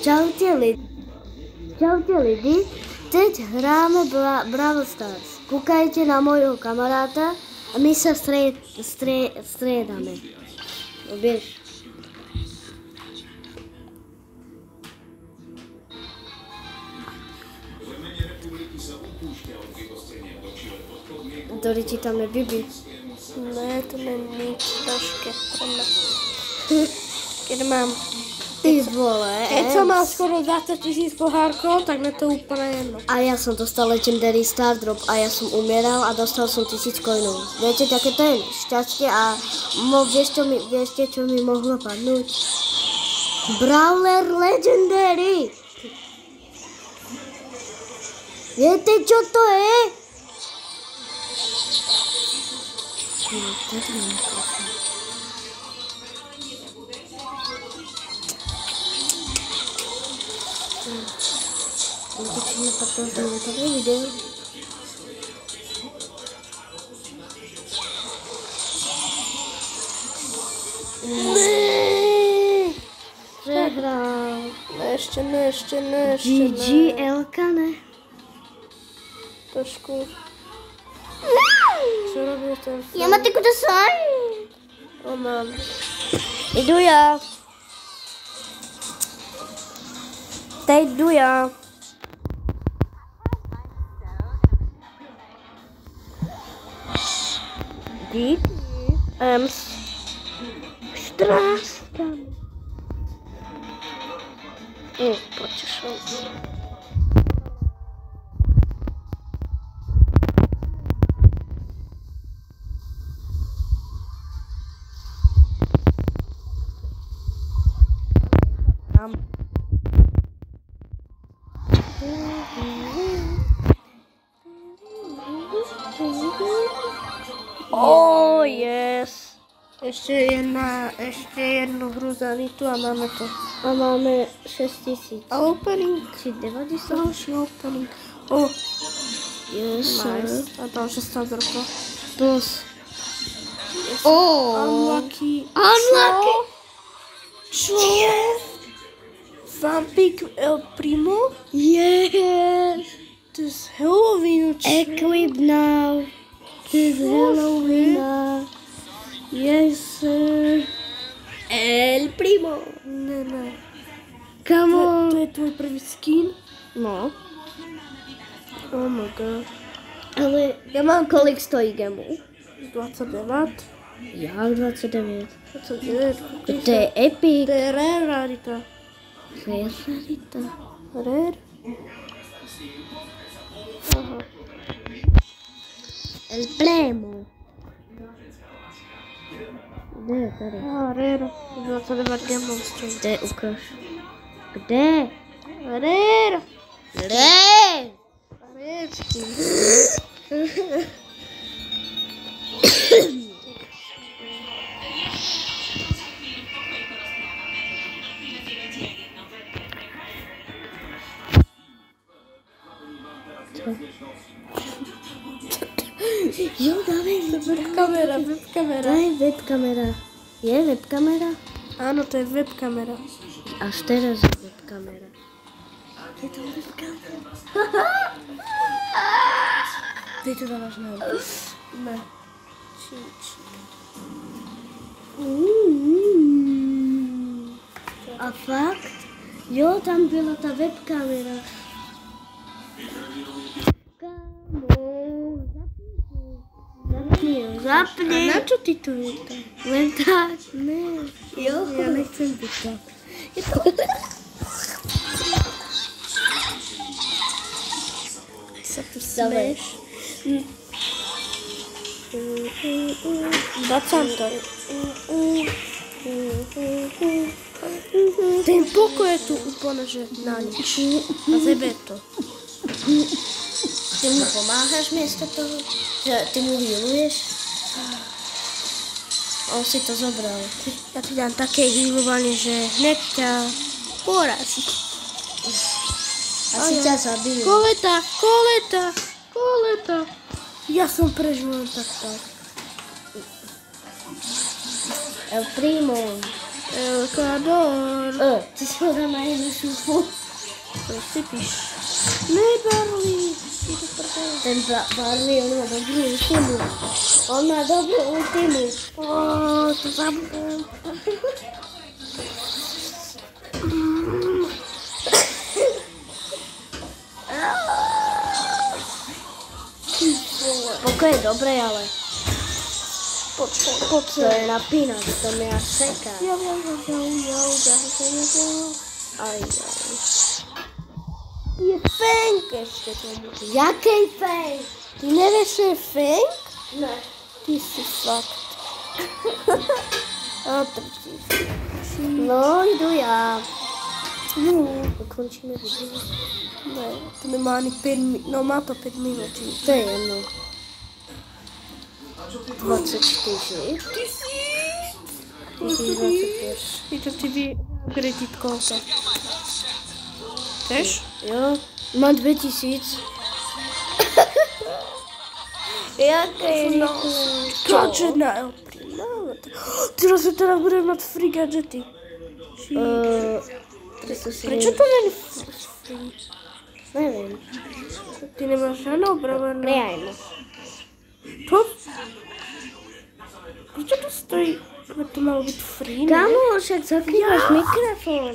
Čaute lidi, teď hráme Brawl Stars. Kúkajte na môjho kamaráta a my sa striedame. No, biež. Dori ti tam je Bibi. Ne, to není troške pro mňa. Keď mám... Ty vole. Keď som mal skoro 20 000 pohárkov, tak mi to úplne jedno. A ja som dostal Legendary Star Drop a ja som umieral a dostal som 1000 coinov. Viete, také to je šťastie a viete, čo mi mohlo padnúť? Brawler Legendary! Viete, čo to je? Natočíme 15-minutové video. Prehral. Ešte ne. GG, Elka, ne? Trošku. Čo robil ten film? Ja ma tak udosaj. O, mám. Idu ja. Jdu já. Díky. Štráskam. Potešil. Oh, yes. Ešte jednu hru za Nitu a máme to. A máme 6000. A opening? Či 90? Další opening. O, Yes, nice. A další stavdrko. Plus. Unlucky. Unlucky. Čo? Vampik El Primo? Yes. To je z Halloweenu, čo? Equip now. This Halloween. Yes, sir. El Primo. Ne. Come on. To je tvoj prvý skin? No. Oh my god. Ale ja mám kolik stojí gemu? 29. Jak 29? 29. To je epic. To je rare rarita. To je rarita. Rare? Aha. El Primo. Kde je tady? Rare. 29 gemov stojí. Kde, ukáž. Kde? Rare. Kde? Rare skin. Jo, dávej. Webkamera. Daj webkamera. Je webkamera? Áno, to je webkamera. Až teraz je webkamera. Je to webkamera. Ty to dávaš na Ne. A fakt? Jo, tam byla ta webkamera. Zapni. A na čo ty to je tam? Len tak. Ne. Jo, Ja nechcem byť tak. Ty sa tu smeš. Bacam to. Ten pokoj je tu úplne, že na nič. A zebe to. Ty mu pomáhaš miesto toho? Že ty mu healuješ? On si to zobral. Ja ti dám také healovanie, že hneď ťa porazí. Asi ťa zabijú. Koleta. Ja som prežil len tak. El Primo. Elkador. Ty si ho dám na jednu šupu. To si píš. Nebarli. Ten Barley, on má dobrú ultimu. On má dobrú ultimu. To zabudem. Poko je dobré, ale Počkaj. to je napínať, to mi až seká. Aj. Je fenk ešte tomu. Jakej fej? Ty nevieš, čo je fenk? Ne. Ty si fakt. A to ti. No, jdu já. No, Ukončíme video. ne, to nemá ani 5 minút. No má to 5 minút. To je jedno. 24. Ty si. 25. Je to ti vygrediť koľko? Chceš? Jo, mám 2000. Jaké je rýchle. Gadget na El Primo. Teraz budem mať free gadgety. Prečo to není free? Nevím. Ty nemáš žiadne obravené. Nejajme. To? Prečo to stojí? To malo byť free, ne? Kamoš, jak zakrývaš mikrofon.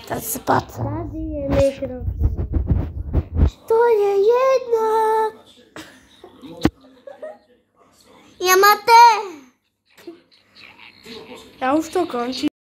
Tak spad. Tady je mikrofon. To je jedno. Ja máte. Ja už to končím.